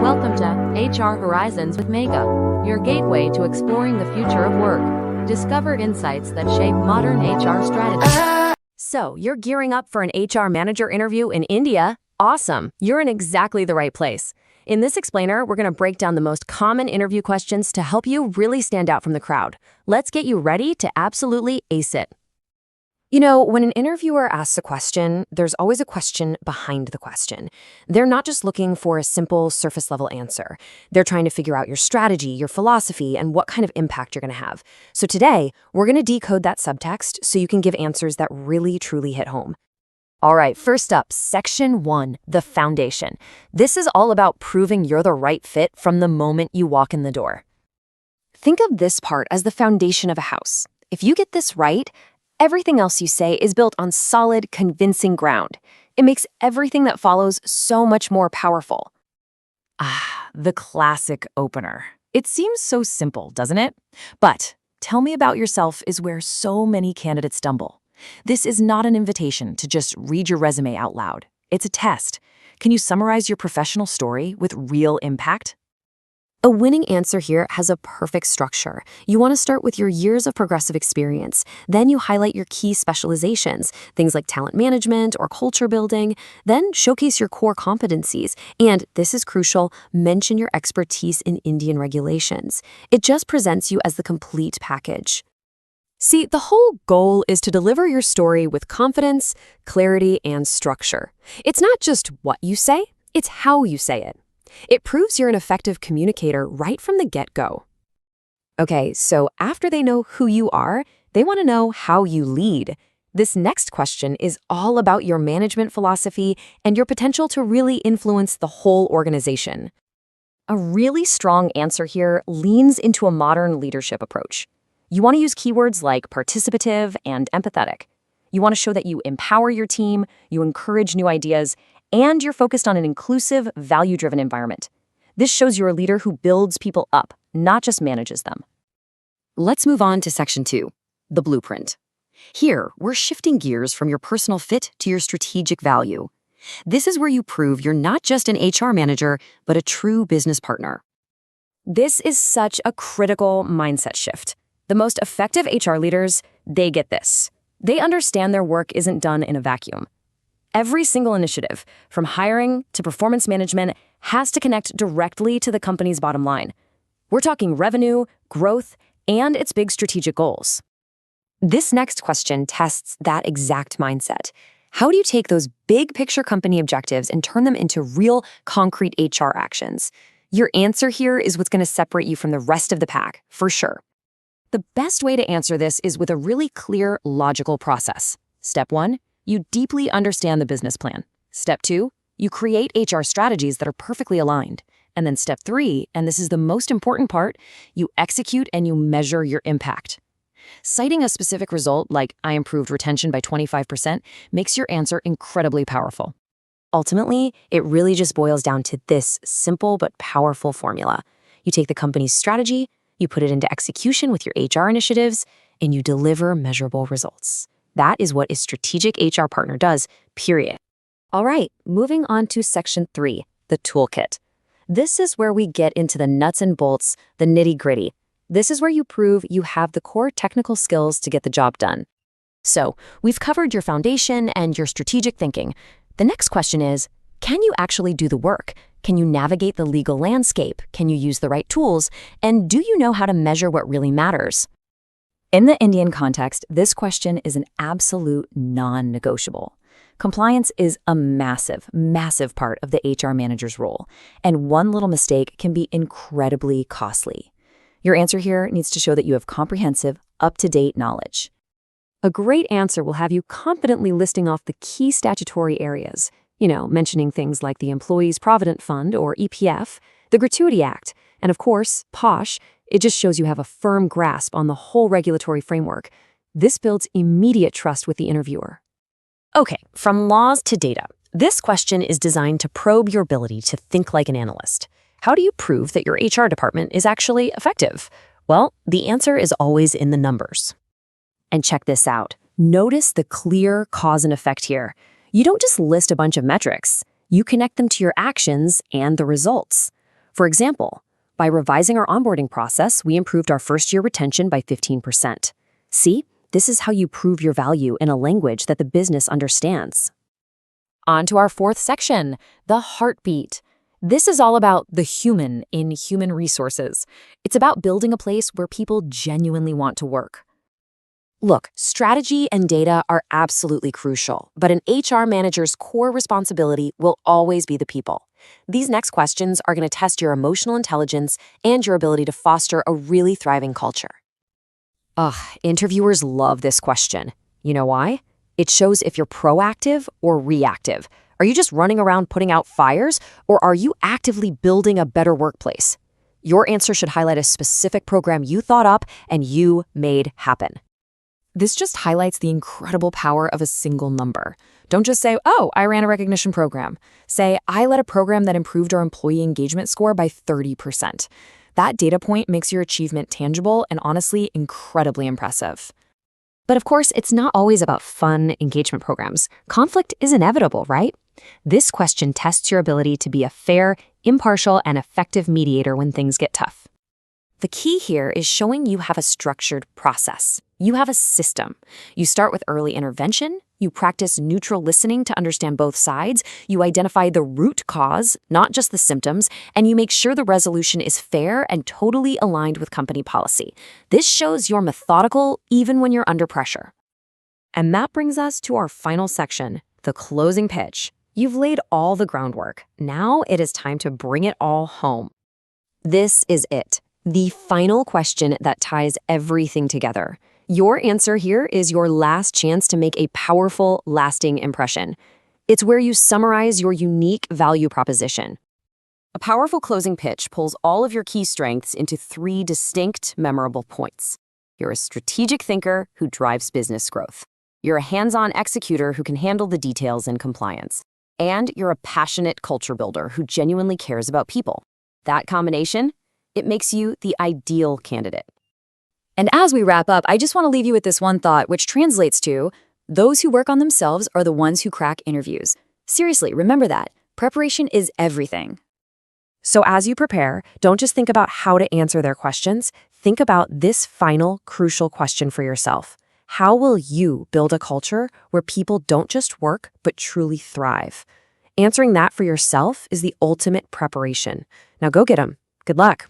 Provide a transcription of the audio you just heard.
Welcome to HR Horizons with Mega, your gateway to exploring the future of work. Discover insights that shape modern HR strategies. So, you're gearing up for an HR manager interview in India? Awesome! You're in exactly the right place. In this explainer, we're going to break down the most common interview questions to help you really stand out from the crowd. Let's get you ready to absolutely ace it. You know, when an interviewer asks a question, there's always a question behind the question. They're not just looking for a simple surface-level answer. They're trying to figure out your strategy, your philosophy, and what kind of impact you're going to have. So today, we're going to decode that subtext so you can give answers that really, truly hit home. All right, first up, Section 1, the foundation. This is all about proving you're the right fit from the moment you walk in the door. Think of this part as the foundation of a house. If you get this right, everything else you say is built on solid, convincing ground. It makes everything that follows so much more powerful. The classic opener. It seems so simple, doesn't it? But tell me about yourself is where so many candidates stumble. This is not an invitation to just read your resume out loud. It's a test. Can you summarize your professional story with real impact? A winning answer here has a perfect structure. You want to start with your years of progressive experience. Then you highlight your key specializations, things like talent management or culture building. Then showcase your core competencies. And this is crucial, mention your expertise in Indian regulations. It just presents you as the complete package. See, the whole goal is to deliver your story with confidence, clarity, and structure. It's not just what you say, it's how you say it. It proves you're an effective communicator right from the get-go. Okay, so after they know who you are, they want to know how you lead. This next question is all about your management philosophy and your potential to really influence the whole organization. A really strong answer here leans into a modern leadership approach. You want to use keywords like participative and empathetic. You want to show that you empower your team, you encourage new ideas, and you're focused on an inclusive, value-driven environment. This shows you're a leader who builds people up, not just manages them. Let's move on to Section 2, the blueprint. Here, we're shifting gears from your personal fit to your strategic value. This is where you prove you're not just an HR manager, but a true business partner. This is such a critical mindset shift. The most effective HR leaders, they get this. They understand their work isn't done in a vacuum. Every single initiative, from hiring to performance management, has to connect directly to the company's bottom line. We're talking revenue, growth, and its big strategic goals. This next question tests that exact mindset. How do you take those big picture company objectives and turn them into real, concrete HR actions? Your answer here is what's going to separate you from the rest of the pack, for sure. The best way to answer this is with a really clear, logical process. Step 1. You deeply understand the business plan. Step 2, you create HR strategies that are perfectly aligned. And then step 3, and this is the most important part, you execute and you measure your impact. Citing a specific result like I improved retention by 25% makes your answer incredibly powerful. Ultimately, it really just boils down to this simple but powerful formula. You take the company's strategy, you put it into execution with your HR initiatives, and you deliver measurable results. That is what a strategic HR partner does, period. All right, moving on to Section 3, the toolkit. This is where we get into the nuts and bolts, the nitty-gritty. This is where you prove you have the core technical skills to get the job done. So, we've covered your foundation and your strategic thinking. The next question is, can you actually do the work? Can you navigate the legal landscape? Can you use the right tools? And do you know how to measure what really matters? In the Indian context, this question is an absolute non-negotiable. Compliance is a massive, massive part of the HR manager's role, and one little mistake can be incredibly costly. Your answer here needs to show that you have comprehensive, up-to-date knowledge. A great answer will have you confidently listing off the key statutory areas, mentioning things like the Employees Provident Fund, or EPF, the Gratuity Act, and of course, POSH. It just shows you have a firm grasp on the whole regulatory framework. This builds immediate trust with the interviewer. Okay, from laws to data. This question is designed to probe your ability to think like an analyst. How do you prove that your HR department is actually effective? Well, the answer is always in the numbers. And check this out. Notice the clear cause and effect here. You don't just list a bunch of metrics. You connect them to your actions and the results. For example, by revising our onboarding process, we improved our first-year retention by 15%. See, this is how you prove your value in a language that the business understands. On to our fourth section, the heartbeat. This is all about the human in human resources. It's about building a place where people genuinely want to work. Look, strategy and data are absolutely crucial, but an HR manager's core responsibility will always be the people. These next questions are going to test your emotional intelligence and your ability to foster a really thriving culture. Interviewers love this question. You know why? It shows if you're proactive or reactive. Are you just running around putting out fires, or are you actively building a better workplace? Your answer should highlight a specific program you thought up and you made happen. This just highlights the incredible power of a single number. Don't just say, oh, I ran a recognition program. Say, I led a program that improved our employee engagement score by 30%. That data point makes your achievement tangible and honestly incredibly impressive. But of course, it's not always about fun engagement programs. Conflict is inevitable, right? This question tests your ability to be a fair, impartial, and effective mediator when things get tough. The key here is showing you have a structured process. You have a system. You start with early intervention, you practice neutral listening to understand both sides, you identify the root cause, not just the symptoms, and you make sure the resolution is fair and totally aligned with company policy. This shows you're methodical even when you're under pressure. And that brings us to our final section, the closing pitch. You've laid all the groundwork. Now it is time to bring it all home. This is it. The final question that ties everything together. Your answer here is your last chance to make a powerful, lasting impression. It's where you summarize your unique value proposition. A powerful closing pitch pulls all of your key strengths into 3 distinct, memorable points. You're a strategic thinker who drives business growth. You're a hands-on executor who can handle the details and compliance. And you're a passionate culture builder who genuinely cares about people. That combination, it makes you the ideal candidate. And as we wrap up, I just want to leave you with this one thought, which translates to, those who work on themselves are the ones who crack interviews. Seriously, remember that. Preparation is everything. So as you prepare, don't just think about how to answer their questions. Think about this final, crucial question for yourself. How will you build a culture where people don't just work, but truly thrive? Answering that for yourself is the ultimate preparation. Now go get them. Good luck.